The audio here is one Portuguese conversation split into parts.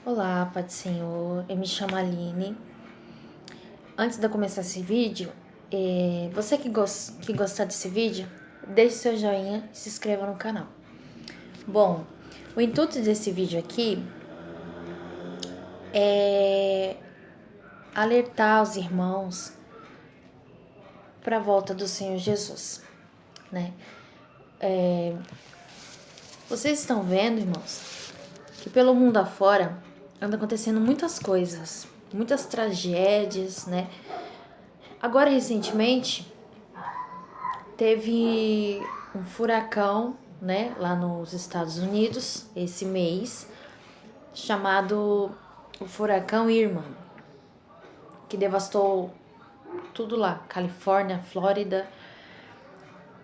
Olá, Pai do Senhor, eu me chamo Aline. Antes de eu começar esse vídeo, você que gostar desse vídeo, deixe seu joinha e se inscreva no canal. Bom, o intuito desse vídeo aqui é alertar os irmãos para a volta do Senhor Jesus, né? Vocês estão vendo, irmãos, que pelo mundo afora anda acontecendo muitas coisas, muitas tragédias, né? Agora, recentemente, teve um furacão, né, lá nos Estados Unidos, esse mês, chamado o furacão Irma, que devastou tudo lá, Califórnia, Flórida,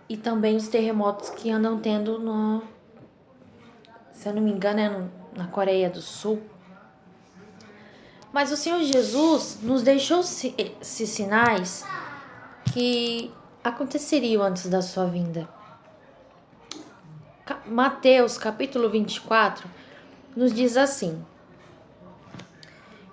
e também os terremotos que andam tendo se eu não me engano, na Coreia do Sul. Mas o Senhor Jesus nos deixou esses sinais que aconteceriam antes da sua vinda. Mateus capítulo 24 nos diz assim: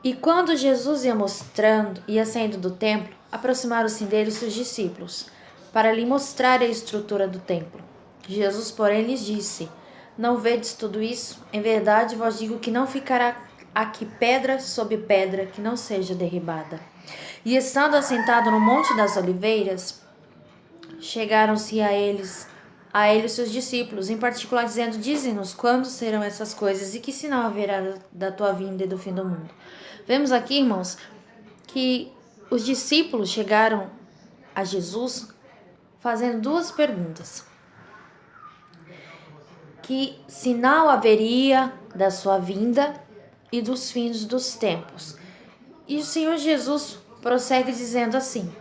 E quando Jesus ia saindo do templo, aproximaram-se dele seus discípulos, para lhe mostrar a estrutura do templo. Jesus, porém, lhes disse: Não vedes tudo isso? Em verdade vos digo que não ficará aqui pedra sobre pedra que não seja derribada. E estando assentado no Monte das Oliveiras, chegaram-se a ele seus discípulos, em particular dizendo: Dize-nos quando serão essas coisas e que sinal haverá da tua vinda e do fim do mundo. Vemos aqui, irmãos, que os discípulos chegaram a Jesus fazendo duas perguntas: que sinal haveria da sua vinda e dos fins dos tempos? E o Senhor Jesus prossegue dizendo assim: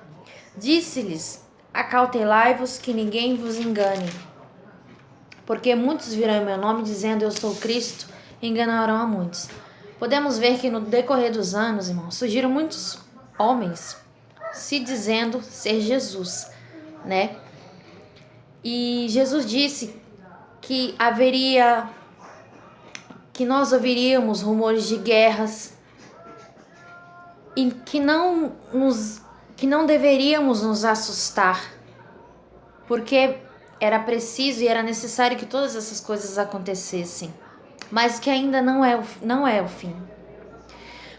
Disse-lhes: Acautelai-vos que ninguém vos engane, porque muitos virão em meu nome dizendo eu sou Cristo, e enganarão a muitos. Podemos ver que no decorrer dos anos, irmãos, surgiram muitos homens se dizendo ser Jesus, né? E Jesus disse que nós ouviríamos rumores de guerras e que não deveríamos nos assustar, porque era preciso e era necessário que todas essas coisas acontecessem, mas que ainda não é o fim.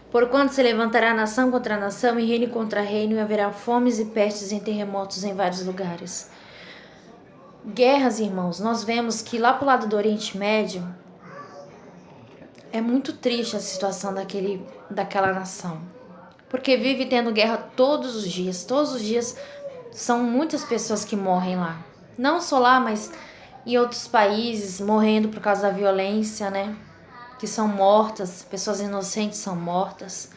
Porquanto se levantará nação contra nação e reino contra reino, e haverá fomes e pestes e terremotos em vários lugares. Guerras, irmãos, nós vemos que lá pro lado do Oriente Médio é muito triste a situação daquela nação, porque vive tendo guerra todos os dias são muitas pessoas que morrem lá, não só lá, mas em outros países, morrendo por causa da violência, né? Que são mortas, pessoas inocentes são mortas,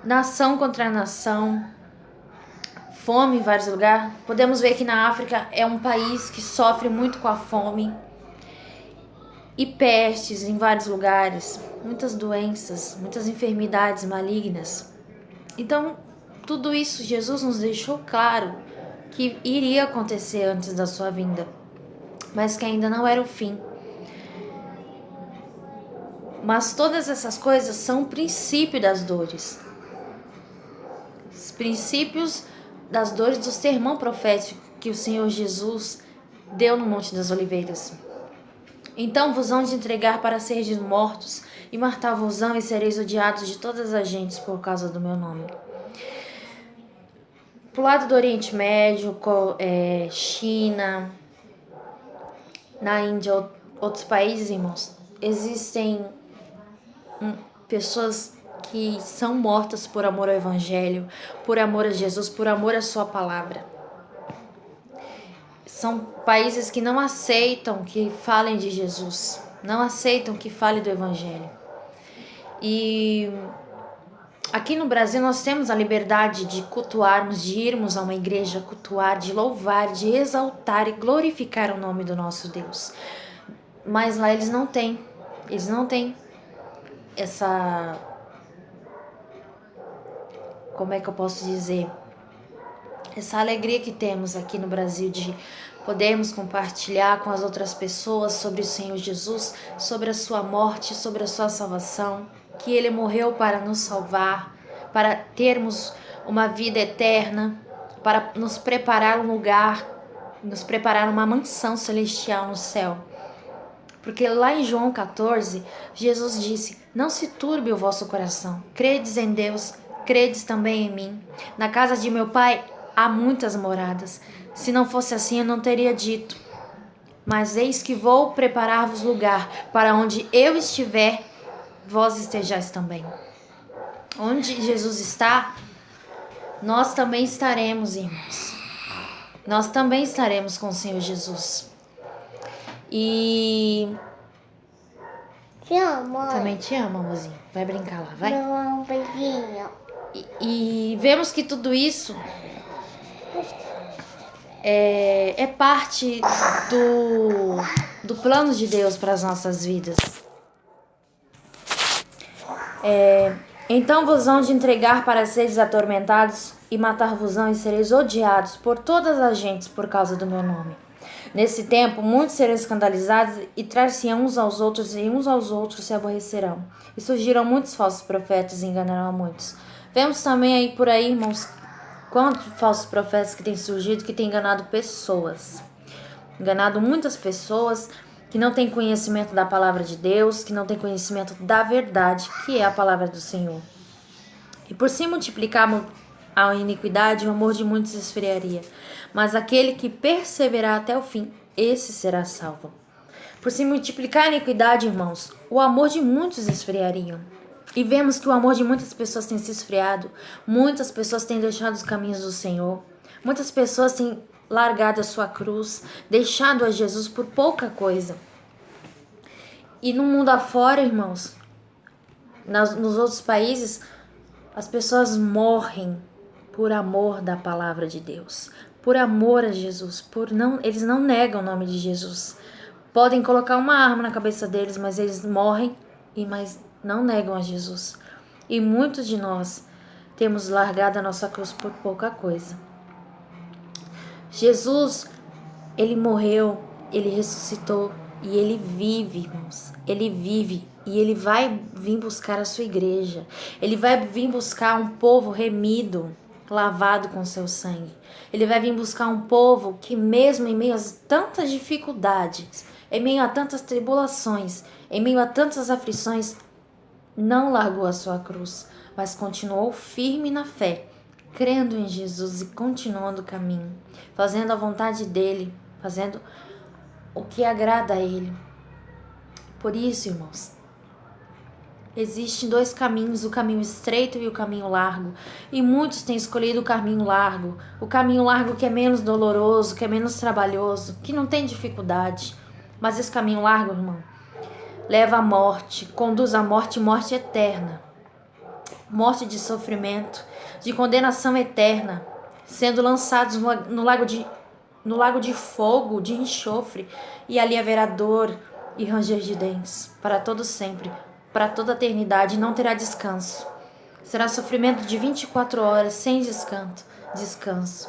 nação contra nação, fome em vários lugares. Podemos ver que na África é um país que sofre muito com a fome, e pestes em vários lugares, muitas doenças, muitas enfermidades malignas. Então, tudo isso Jesus nos deixou claro que iria acontecer antes da sua vinda, mas que ainda não era o fim. Mas todas essas coisas são o princípio das dores. Os princípios das dores do sermão profético que o Senhor Jesus deu no Monte das Oliveiras. Então vos hão de entregar para serdes mortos, e matar-vos-ão e sereis odiados de todas as gentes por causa do meu nome. Pro lado do Oriente Médio, China, na Índia, outros países, irmãos, existem pessoas que são mortas por amor ao Evangelho, por amor a Jesus, por amor à sua palavra. São países que não aceitam que falem de Jesus, não aceitam que fale do Evangelho. E aqui no Brasil nós temos a liberdade de cultuarmos, de irmos a uma igreja cultuar, de louvar, de exaltar e glorificar o nome do nosso Deus. Mas lá eles não têm essa... Como é que eu posso dizer? Essa alegria que temos aqui no Brasil de podermos compartilhar com as outras pessoas sobre o Senhor Jesus, sobre a sua morte, sobre a sua salvação. que Ele morreu para nos salvar, para termos uma vida eterna, para nos preparar um lugar, nos preparar uma mansão celestial no céu. Porque lá em João 14, Jesus disse: não se turbe o vosso coração, credes em Deus, credes também em mim. Na casa de meu Pai há muitas moradas. Se não fosse assim, eu não teria dito. Mas eis que vou preparar-vos lugar, para onde eu estiver, vós estejais também. Onde Jesus está, nós também estaremos, irmãos. Nós também estaremos com o Senhor Jesus. E Te amo, mãe. também te amo, amorzinho. Vai brincar lá, vai. Meu amo, beijinho. E vemos que tudo isso é parte do plano de Deus para as nossas vidas. Então vos hão de entregar para seres atormentados e matar-vos-ão e sereis odiados por todas as gentes por causa do meu nome. Nesse tempo, muitos serão escandalizados e trar-se-ão uns aos outros, e uns aos outros se aborrecerão. E surgirão muitos falsos profetas e enganarão a muitos. Vemos também aí por aí, irmãos, quantos falsos profetas que têm surgido, que têm enganado pessoas. Enganado muitas pessoas que não têm conhecimento da palavra de Deus, que não têm conhecimento da verdade, que é a palavra do Senhor. E por se multiplicar a iniquidade, o amor de muitos esfriaria. Mas aquele que perseverar até o fim, esse será salvo. Por se multiplicar a iniquidade, irmãos, o amor de muitos esfriaria. E vemos que o amor de muitas pessoas tem se esfriado. Muitas pessoas têm deixado os caminhos do Senhor. Muitas pessoas têm largado a sua cruz, deixado a Jesus por pouca coisa. E no mundo afora, irmãos, nos outros países, as pessoas morrem por amor da palavra de Deus, por amor a Jesus, eles não negam o nome de Jesus. Podem colocar uma arma na cabeça deles, mas eles morrem mas não negam a Jesus. E muitos de nós temos largado a nossa cruz por pouca coisa. Jesus, ele morreu, ele ressuscitou e ele vive, irmãos. Ele vive e ele vai vir buscar a sua igreja. Ele vai vir buscar um povo remido, lavado com seu sangue. Ele vai vir buscar um povo que mesmo em meio a tantas dificuldades, em meio a tantas tribulações, em meio a tantas aflições, não largou a sua cruz, mas continuou firme na fé, crendo em Jesus e continuando o caminho, fazendo a vontade dele, fazendo o que agrada a ele. Por isso, irmãos, existem dois caminhos, o caminho estreito e o caminho largo. E muitos têm escolhido o caminho largo que é menos doloroso, que é menos trabalhoso, que não tem dificuldade. Mas esse caminho largo, irmão, leva à morte, conduz à morte, morte eterna. Morte de sofrimento, de condenação eterna, sendo lançados no lago de fogo, de enxofre, e ali haverá dor e ranger de dentes, para todo sempre, para toda a eternidade, não terá descanso. Será sofrimento de 24 horas, sem descanso.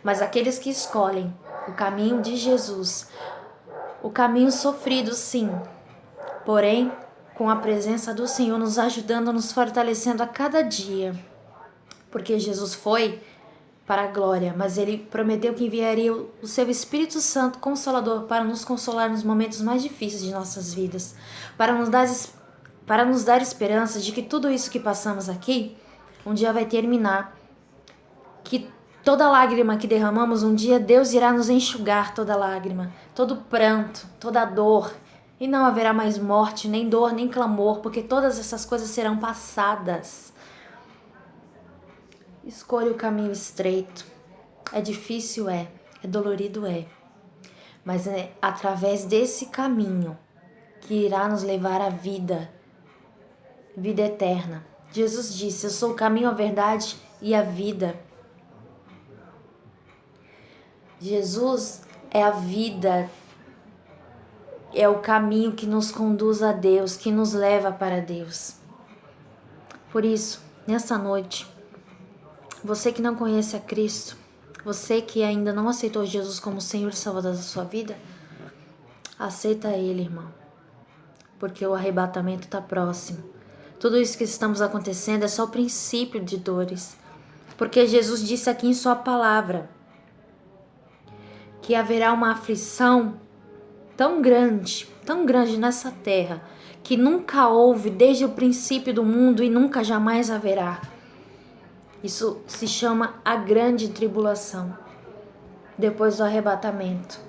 Mas aqueles que escolhem o caminho de Jesus, o caminho sofrido, sim, porém, com a presença do Senhor nos ajudando, nos fortalecendo a cada dia. Porque Jesus foi para a glória, mas Ele prometeu que enviaria o seu Espírito Santo Consolador para nos consolar nos momentos mais difíceis de nossas vidas, para nos dar esperança de que tudo isso que passamos aqui, um dia vai terminar, que toda lágrima que derramamos, um dia Deus irá nos enxugar toda lágrima, todo pranto, toda dor, e não haverá mais morte, nem dor, nem clamor, porque todas essas coisas serão passadas. Escolha o caminho estreito. É difícil, é dolorido, mas é através desse caminho que irá nos levar à vida eterna. Jesus disse: eu sou o caminho, a verdade e a vida. Jesus é a vida, é o caminho que nos conduz a Deus, que nos leva para Deus. Por isso, nessa noite, você que não conhece a Cristo, você que ainda não aceitou Jesus como Senhor e Salvador da sua vida, aceita Ele, irmão, porque o arrebatamento está próximo. Tudo isso que estamos acontecendo é só o princípio de dores. Porque Jesus disse aqui em sua palavra que haverá uma aflição tão grande nessa terra, que nunca houve desde o princípio do mundo e nunca jamais haverá. Isso se chama a grande tribulação. Depois do arrebatamento.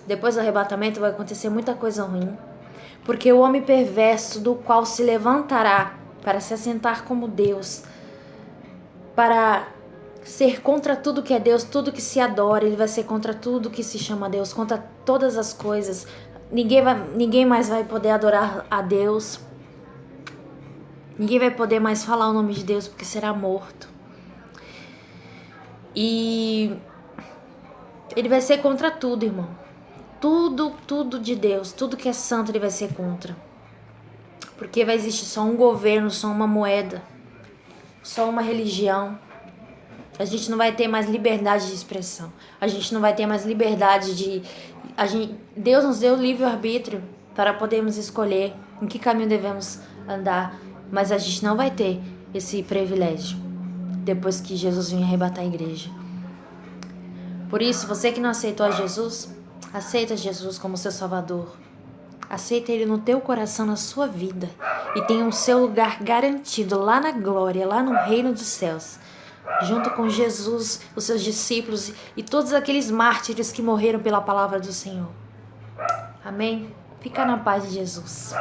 Depois do arrebatamento vai acontecer muita coisa ruim. Porque o homem perverso, do qual se levantará para se assentar como Deus, para ser contra tudo que é Deus, tudo que se adora, ele vai ser contra tudo que se chama Deus, contra todas as coisas. Ninguém mais vai poder adorar a Deus. Ninguém vai poder mais falar o nome de Deus porque será morto. E ele vai ser contra tudo, irmão. Tudo de Deus, tudo que é santo ele vai ser contra. Porque vai existir só um governo, só uma moeda, só uma religião. A gente não vai ter mais liberdade de expressão. A gente não vai ter mais liberdade de... Deus nos deu livre-arbítrio para podermos escolher em que caminho devemos andar. Mas a gente não vai ter esse privilégio depois que Jesus vir arrebatar a igreja. Por isso, você que não aceitou a Jesus, aceita Jesus como seu Salvador. Aceita Ele no teu coração, na sua vida. E tenha o seu lugar garantido lá na glória, lá no reino dos céus. Junto com Jesus, os seus discípulos e todos aqueles mártires que morreram pela palavra do Senhor. Amém? Fica na paz de Jesus.